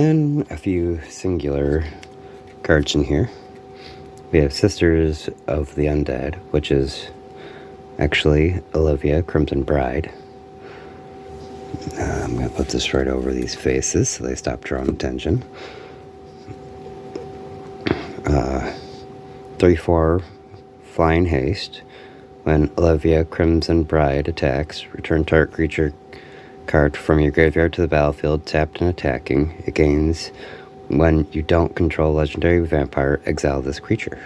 Then a few singular cards in here. We have Sisters of the Undead, which is actually Olivia, Crimson Bride. I'm going to put this right over these faces so they stop drawing attention. 3/4 Flying Haste. When Olivia, Crimson Bride attacks, return target creature card from your graveyard to the battlefield, tapped and attacking. It gains when you don't control legendary vampire, exile this creature.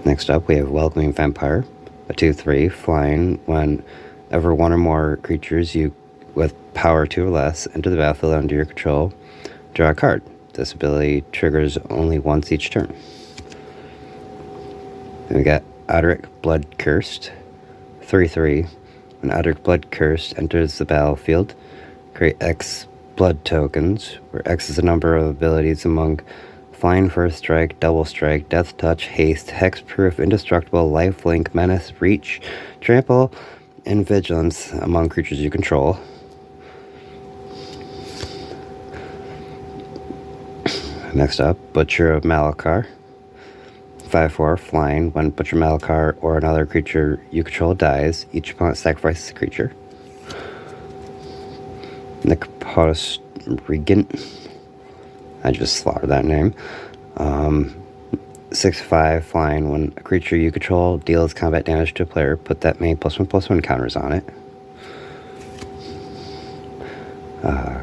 Next up, we have Welcoming Vampire, a 2/3 flying. Whenever one or more creatures you with power 2 or less enter the battlefield under your control, draw a card. This ability triggers only once each turn. Then we got Odric Bloodcursed, 3/3. When Odric Bloodcursed enters the battlefield, create X blood tokens, where X is the number of abilities among Flying, First Strike, Double Strike, Death Touch, Haste, Hexproof, Indestructible, Lifelink, Menace, Reach, Trample, and Vigilance among creatures you control. Next up, Butcher of Malakar, 5/4 flying. When Butcher Malakar or another creature you control dies, each opponent sacrifices a creature. Necropolis Regent, I just slaughtered that name. 6/5 flying. When a creature you control deals combat damage to a player, put that many +1/+1 counters on it.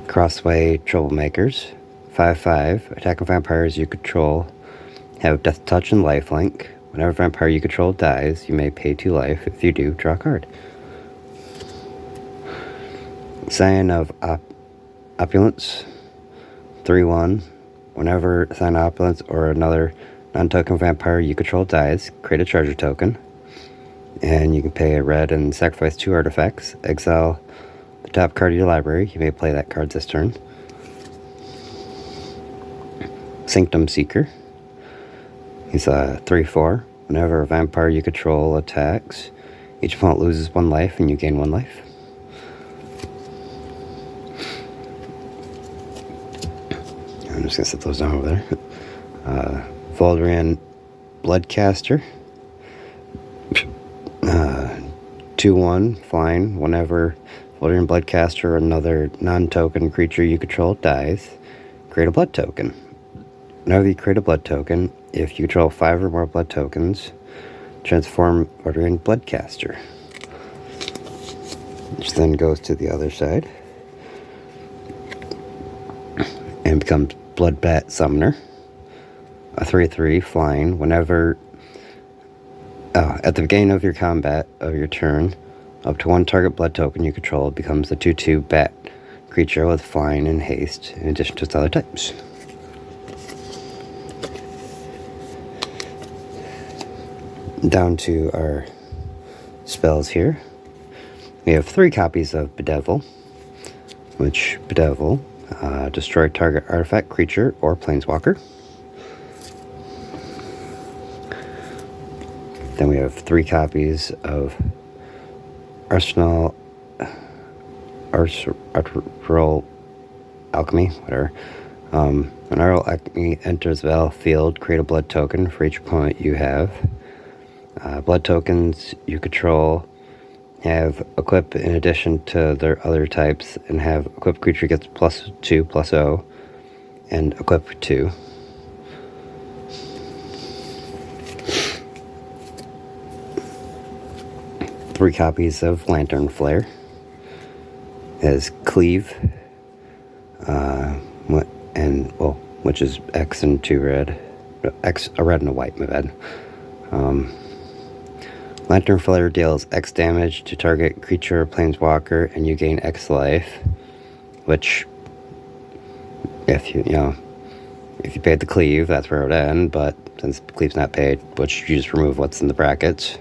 Crossway Troublemakers, 5/5. Attacking vampires you control have Death Touch and Lifelink. Whenever a vampire you control dies, you may pay 2 life. If you do, draw a card. Scion of Opulence, 3/1. Whenever Scion of Opulence or another non-token vampire you control dies, create a charger token. And you can pay a red and sacrifice 2 artifacts. Exile the top card of your library. You may play that card this turn. Sanctum Seeker. He's a 3/4. Whenever a vampire you control attacks, each opponent loses 1 life and you gain 1 life. I'm just going to set those down over there. Voldrian Bloodcaster. 2/1 flying. Whenever Voldrian Bloodcaster or another non-token creature you control dies, create a blood token. Whenever you create a blood token, if you control 5 or more blood tokens, transform Voldrian Bloodcaster. Which then goes to the other side and becomes Bloodbat Summoner, a 3/3 flying. Whenever at the beginning of your combat of your turn, up to 1 target blood token you control becomes a 2/2 bat creature with flying and haste, in addition to its other types. Down to our spells here. We have 3 copies of Bedevil, which Bedevil, destroy target artifact, creature, or planeswalker. Then we have 3 copies of Arsenal Alchemy, whatever. When Arsenal Alchemy enters the battlefield, create a blood token for each opponent you have. Blood tokens you control have equip in addition to their other types, and have equipped creature gets +2/+0 and equip 2. Three copies of Lantern Flare as Cleave, which is X and 2 red, a red and a white, my bad. Lantern Flare deals X damage to target creature or planeswalker, and you gain X life. Which, if you paid the Cleave, that's where it would end. But since Cleave's not paid, which you just remove what's in the brackets.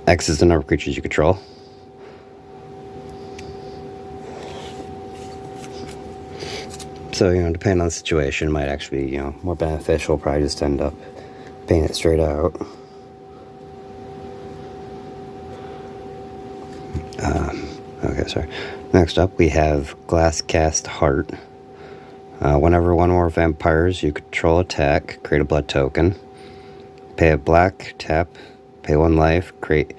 X is the number of creatures you control. So, depending on the situation, it might actually be, more beneficial. Probably just end up paying it straight out. Okay, sorry. Next up, we have Glasscast Heart. Whenever one or more vampires you control attack, create a blood token. Pay a black, tap, pay 1 life, create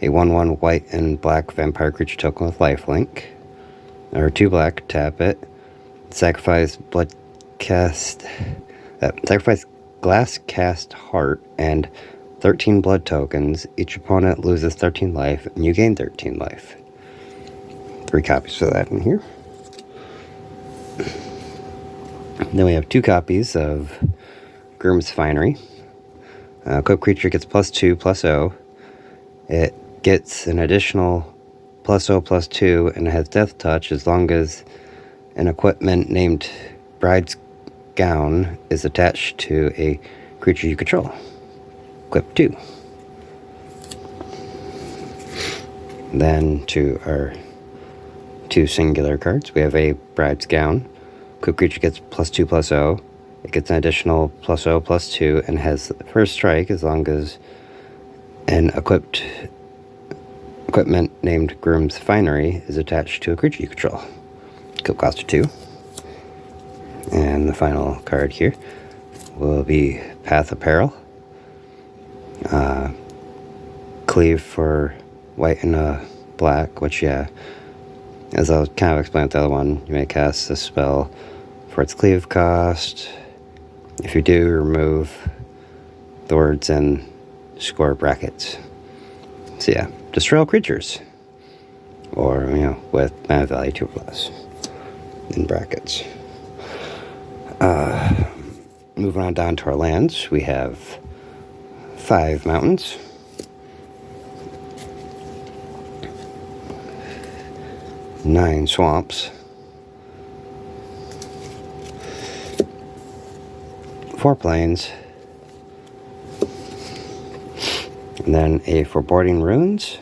a 1/1 white and black vampire creature token with lifelink. Or 2 black, tap it. Sacrifice sacrifice Glasscast Heart and 13 blood tokens. Each opponent loses 13 life, and you gain 13 life. 3 copies of that in here. Then we have 2 copies of Grum's Finery. Equipped creature gets +2/+0. It gets an additional +0/+2 and it has Death Touch as long as an equipment named Bride's Gown is attached to a creature you control. Equip 2. Then to our 2 singular cards, we have a Bride's Gown. Equipped creature gets +2/+0. It gets an additional +0/+2 and has first strike as long as an equipment named Grum's Finery is attached to a creature you control. Equip cost of 2. And the final card here will be Path of Peril. Cleave for white and black, which, yeah, as I'll kind of explain with the other one, you may cast this spell for its cleave cost. If you do, remove the words in square brackets. So yeah, destroy all creatures. Or, with mana value 2 or less in brackets. Moving on down to our lands, we have 5 mountains. 9 swamps. 4 plains. And then a Foreboding Ruins.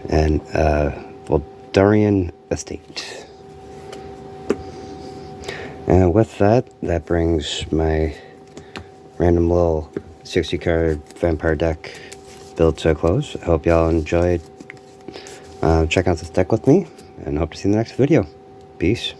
And Voldurian Estate. And with that brings my random little 60 card vampire deck build to a close. I hope y'all enjoyed checking out this deck with me, and hope to see you in the next video. Peace.